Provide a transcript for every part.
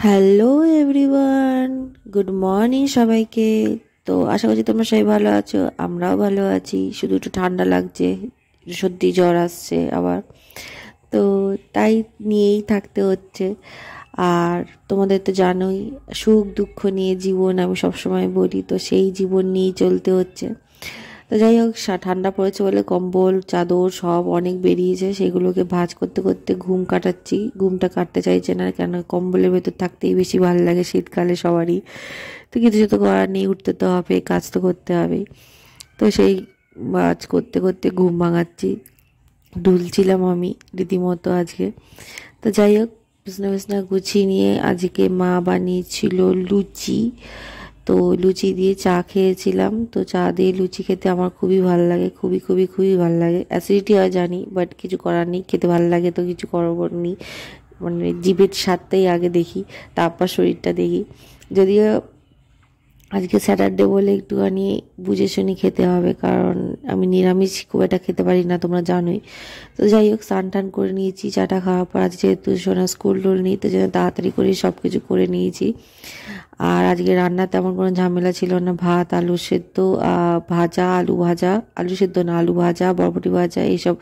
Hello everyone, good morning সবাইকে। তো আশা করছি তোমরা সবাই ভালো আছো, আমরাও ভালো আছি। শুধু একটু ঠান্ডা লাগছে, সর্দি জ্বর আসছে আবার, তো তাই নিয়েই থাকতে হচ্ছে। আর তোমাদের তো জানোই, সুখ দুঃখ নিয়ে জীবন, আমি সবসময় বলি, তো সেই জীবন নিয়েই চলতে হচ্ছে। তো যাই হোক, ঠান্ডা পড়েছে বলে কম্বল চাদর সব অনেক বেরিয়েছে, সেগুলোকে ভাঁজ করতে করতে ঘুম কাটাচ্ছি। ঘুমটা কাটতে চাইছে না, কেন কম্বলের ভেতর থাকতেই বেশি ভালো লাগে শীতকালে সবারই। তো কিছু তো করার নেই, উঠতে তো হবে, কাজ তো করতে হবে। তো সেই ভাঁজ করতে করতে ঘুম ভাঙাচ্ছি, ঢুলছিলাম আমি রীতিমতো আজকে। তো যাই হোক, বিছনা বিছনা গুছিয়ে নিয়ে আজকে মা বানিয়েছিল লুচি। তো লুচি দিয়ে চা খেয়েছিলাম। তো চা দিয়ে লুচি খেতে আমার খুবই ভালো লাগে, খুবই খুবই খুবই ভালো লাগে। অ্যাসিডিটি হয় জানি, বাট কিছু করার নেই, খেতে ভালো লাগে তো কিছু করার নেই। মানে জিভের স্বাদটাই আগে দেখি, তারপর শরীরটা দেখি। যদিও আজকে স্যাটারডে বলে একটুখানি বুঝে শুনে খেতে হবে, কারণ আমি নিরামিষ খুব একটা খেতে পারি না, তোমরা জানোই। তো যাই হোক, স্নান টান করে নিয়েছি, চাটা খাওয়ার পর আজ যেহেতু সোনা স্কুল টোল নেই, তো যেন তাড়াতাড়ি করে সব কিছু করে নিয়েছি। আর আজকে রান্না তেমন কোনো ঝামেলা ছিল না, ভাত আলু সেদ্ধ, ভাজা আলু ভাজা, আলু সেদ্ধ না আলু ভাজা, বরবটি ভাজা, এইসব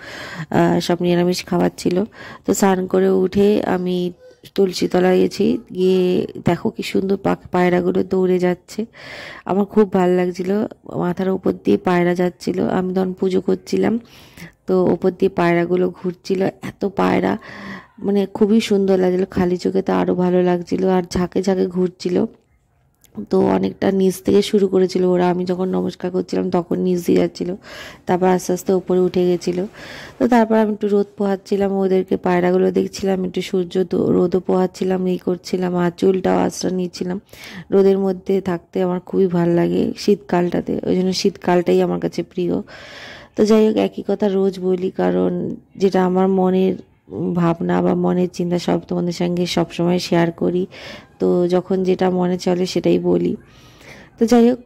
সব নিরামিষ খাবার ছিল। তো স্নান করে উঠে আমি তুলসী তলায় গেছি, গিয়ে দেখো কি সুন্দর পায়রাগুলো দৌড়ে যাচ্ছে। আমার খুব ভালো লাগছিল, মাথার উপর দিয়ে পায়রা যাচ্ছিল, আমি তখন পুজো করছিলাম। তো ওপর দিয়ে পায়রাগুলো ঘুরছিল, এত পায়রা, মানে খুবই সুন্দর লাগছিল, খালি চোখে তো আরও ভালো লাগছিল। আর ঝাঁকে ঝাঁকে ঘুরছিল, তো অনেকটা নিচ থেকে শুরু করেছিল ওরা, আমি যখন নমস্কার করছিলাম তখন নিচ দিয়ে যাচ্ছিল, তারপর আস্তে আস্তে উপরে উঠে গেছিলো। তো তারপর আমি একটু রোদ পোহাচ্ছিলাম ওদেরকে, পায়রাগুলো দেখছিলাম, একটু সূর্য রোদও পোহাচ্ছিলাম, এই করছিলাম, আর চুলটাও আশ্রয় নিচ্ছিলাম। রোদের মধ্যে থাকতে আমার খুবই ভালো লাগে শীতকালটাতে, ওই জন্য শীতকালটাই আমার কাছে প্রিয়। তো যাই হোক, একই কথা রোজ বলি, কারণ যেটা আমার মনের ভাবনা বা মনের চিন্তা সব তোমাদের সঙ্গে সবসময় শেয়ার করি। তো যখন যেটা মনে চলে সেটাই বলি। তো যাই হোক,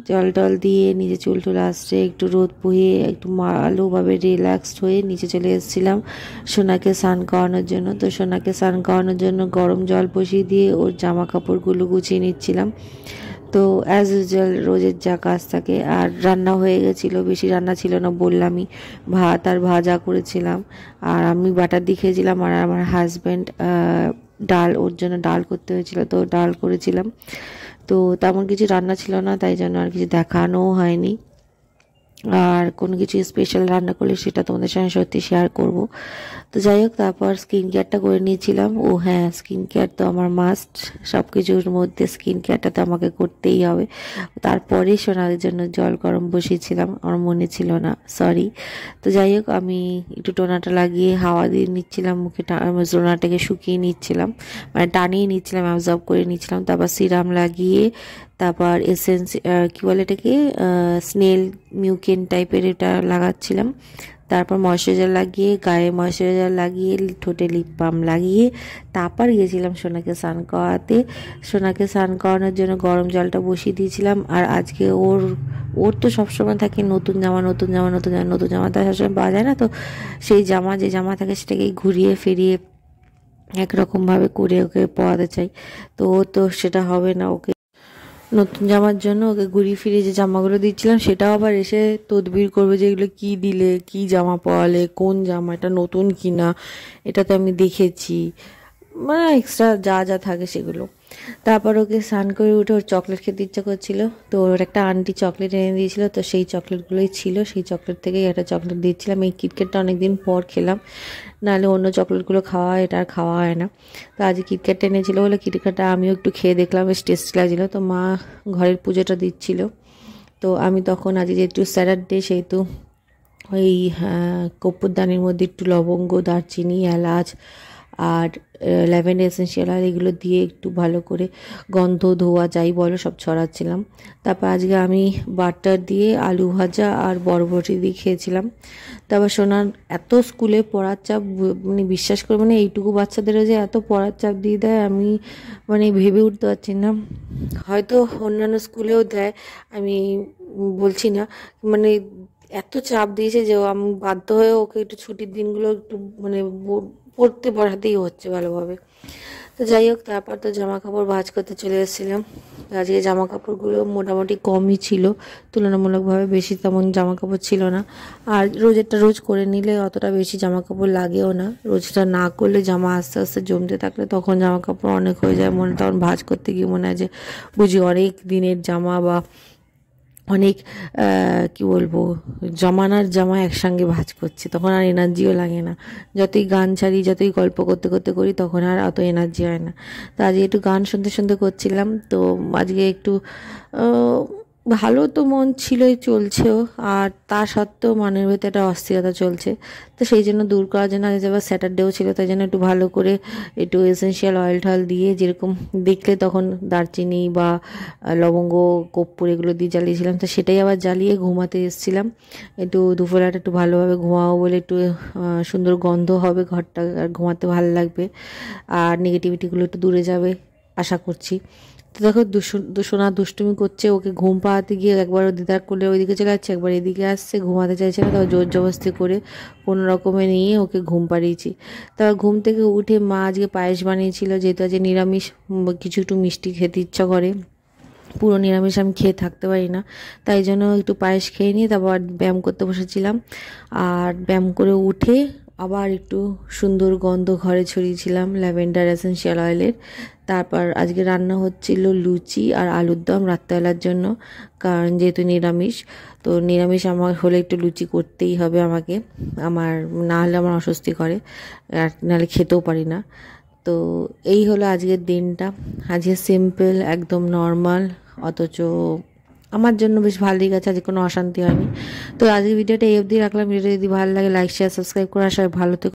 জল টল দিয়ে নিজে চুল টুল আসছে, একটু রোদ পুহিয়ে একটু ভালোভাবে রিল্যাক্সড হয়ে নিচে চলে এসেছিলাম সোনাকে স্নান করানোর জন্য। তো সোনাকে স্নান করানোর জন্য গরম জল বসিয়ে দিয়ে ওর জামা কাপড়গুলো গুছিয়ে নিচ্ছিলাম। তো অ্যাজ ইউজুয়াল রোজের যা কাজ থাকে। আর রান্না হয়ে গেছিলো, বেশি রান্না ছিল না বললামই, ভাত আর ভাজা করেছিলাম। আর আমি বাটার দিয়ে খেয়েছিলাম, আর আমার হাজব্যান্ড ডাল, ওর জন্য ডাল করতে হয়েছিল, তো ডাল করেছিলাম। তো তেমন কিছু রান্না ছিল না, তাই জন্য আর কিছু দেখানোও হয়নি। আর কোনো কিছু স্পেশাল রান্না করলে সেটা তোমাদের সঙ্গে সত্যি শেয়ার করব। তো যাই হোক, তারপর স্কিন কেয়ারটা করে নিয়েছিলাম। ও হ্যাঁ, স্কিন কেয়ার তো আমার মাস্ট, সব কিছুর মধ্যে স্কিন কেয়ারটা তো আমাকে করতেই হবে। তারপরে সোনাদের জন্য জল গরম বসিয়েছিলাম, আমার মনে ছিল না, সরি। তো যাই হোক, আমি একটু টোনাটা লাগিয়ে হাওয়া দিয়ে নিচ্ছিলাম মুখে, টোনাটাকে শুকিয়ে নিচ্ছিলাম, মানে টানিয়ে নিচ্ছিলাম, অ্যাবজর্ব করে নিচ্ছিলাম। তারপর সিরাম লাগিয়ে, তারপর এসেন্স, কী বলে এটাকে, স্নেল মিউকেন টাইপের এটা লাগাচ্ছিলাম। তারপর ময়শ্চারাইজার লাগিয়ে, গায়ে ময়শ্চারাইজার লাগিয়ে, ঠোঁটে লিপ বাম লাগিয়ে তারপর গিয়েছিলাম সোনাকে স্নান করাতে। সোনাকে স্নান করানোর জন্য গরম জলটা বসিয়ে দিয়েছিলাম। আর আজকে ওর ওর তো সবসময় থাকে নতুন জামা, নতুন জামা, নতুন জামা, নতুন জামা তো সবসময় পাওয়া যায় না, তো সেই জামা, যে জামা থাকে সেটাকেই ঘুরিয়ে ফিরিয়ে একরকমভাবে করে ওকে পরাতে চাই। তো ও তো সেটা হবে না, ওকে নতুন জামার জন্য ওকে ঘুরিয়ে ফিরিয়ে যে জামাগুলো দিচ্ছিলাম সেটাও আবার এসে তদবির করবে যে এগুলো কী দিলে, কী জামা পরালে, কোন জামা, এটা নতুন কিনা, এটা তো আমি দেখেছি, মানে এক্সট্রা যা যা থাকে সেগুলো। তারপর ওকে স্নান করে উঠে ওর চকলেট খেতে ইচ্ছা করছিল, তো ওর একটা আন্টি চকলেট এনে দিয়েছিল, তো সেই চকলেটগুলোই ছিল, সেই চকলেট থেকেই একটা চকলেট দিচ্ছিলাম। এই কিটক্যাটটা অনেকদিন পর খেলাম, নাহলে অন্য চকলেটগুলো খাওয়া হয়, এটা আর খাওয়া হয় না। তো আজ কিটক্যাটটা এনেছিলো বলে কিটক্যাটটা আমিও একটু খেয়ে দেখলাম, বেশ টেস্টি লাগছিলো। তো মা ঘরের পুজোটা দিচ্ছিল, তো আমি তখন আজ যেহেতু স্যাটারডে সেহেতু ওই কর্পূরদানির মধ্যে একটু লবঙ্গ, দারচিনি, এলাচ আর ল্যাভেন্ডার এসেন্সিয়াল অয়েল এগুলো দিয়ে একটু ভালো করে গন্ধ ধোয়া যাই বলো সব ছড়াচ্ছিলাম। তারপর আজকে আমি বাটার দিয়ে আলু ভাজা আর বরবটি দিয়ে খেয়েছিলাম। তারপর সোনার এত স্কুলে পড়ার চাপ, মানে বিশ্বাস করে, মানে এইটুকু বাচ্চাদেরও যে এত পড়ার চাপ দিয়ে দেয় আমি মানে ভেবে উঠতে পারছি না। হয়তো অন্যান্য স্কুলেও দেয়, আমি বলছি না, মানে এত চাপ দিয়েছে যে আমি বাধ্য হয়ে ওকে একটু ছুটির দিনগুলো একটু মানে পড়তে পড়াতেই হচ্ছে ভালোভাবে। তো যাই হোক, তারপর তো জামা কাপড় ভাঁজ করতে চলে এসেছিলাম। আজকে জামা কাপড়গুলো মোটামুটি কমই ছিল, তুলনামূলকভাবে বেশি তেমন জামা কাপড় ছিল না। আর রোজেরটা রোজ করে নিলে অতটা বেশি জামা কাপড় লাগেও না, রোজটা না করলে জামা আস্তে আস্তে জমতে থাকলে তখন জামা কাপড় অনেক হয়ে যায়, তখন ভাঁজ করতে গিয়ে মনে হয় যে বুঝি অনেক দিনের জামা বা অনেক কি বলবো জমানার জামা একসঙ্গে ভাঁজ করছি, তখন আর এনার্জিও লাগে না। যতই গান ছাড়ি, যতই গল্প করতে করতে করি, তখন আর অত এনার্জি হয় না। তো আজকে একটু গান শুনতে শুনতে করছিলাম, তো আজকে একটু ভালো তো মন ছিলই, চলছেও, আর তা সত্ত্বেও মনের ভেতরে একটা অস্থিরতা চলছে। তো সেই জন্য দূর করার জন্য আজ আবার স্যাটারডেও ছিল, তাই জন্য একটু ভালো করে একটু এসেন্সিয়াল অয়েল টয়েল দিয়ে, যেরকম দেখলে তখন দারচিনি বা লবঙ্গ, কর্পূর এগুলো দিয়ে জ্বালিয়েছিলাম, তো সেটাই আবার জ্বালিয়ে ঘুমাতে এসেছিলাম। একটু দুপুরবেলাটা একটু ভালোভাবে ঘুমাবো বলে, একটু সুন্দর গন্ধ হবে ঘরটা, আর ঘুমাতে ভালো লাগবে, আর নেগেটিভিটিগুলো একটু দূরে যাবে আশা করছি। তো দেখো দুশোনা দুষ্টুমি করছে, ওকে ঘুম পাড়াতে গিয়ে একবার ও দিদার কোলে ওইদিকে চলে যাচ্ছে, একবার এদিকে আসছে, ঘুমাতে চাইছে না, তো জোর জবরদস্তি করে কোনো রকমে নিয়ে ওকে ঘুম পাড়িয়েছি। তারপর ঘুম থেকে উঠে মা আজকে পায়েস বানিয়েছিল, যেহেতু আজকে নিরামিষ, কিছু একটু মিষ্টি খেতে ইচ্ছা করে, পুরো নিরামিষ আমি খেয়ে থাকতে পারি না, তাই জন্য একটু পায়েস খেয়ে নিয়ে তারপর ব্যায়াম করতে বসেছিলাম। আর ব্যায়াম করে উঠে আবার একটু সুন্দর গন্ধ ঘরে ছড়িয়েছিলাম ল্যাভেন্ডার এসেন্সিয়াল অয়েলের। তারপর আজকে রান্না হচ্ছিল লুচি আর আলুর দম রাত্রেবেলার জন্য, কারণ যেহেতু নিরামিষ, তো নিরামিষ আমার হলে একটু লুচি করতেই হবে আমাকে, আমার না হলে আমার অস্বস্তি করে, আর নাহলে খেতেও পারি না। তো এই হলো আজকের দিনটা। আজকে সিম্পল, একদম নর্মাল, অথচ আমার জন্য বেশ ভালোই গেছে, আজকে কোনো অশান্তি হয়নি। তো আজকের ভিডিওটা এই অবধি রাখলাম। ভিডিওটা যদি ভালো লাগে লাইক শেয়ার সাবস্ক্রাইব করে, সবাই ভালো থেকো।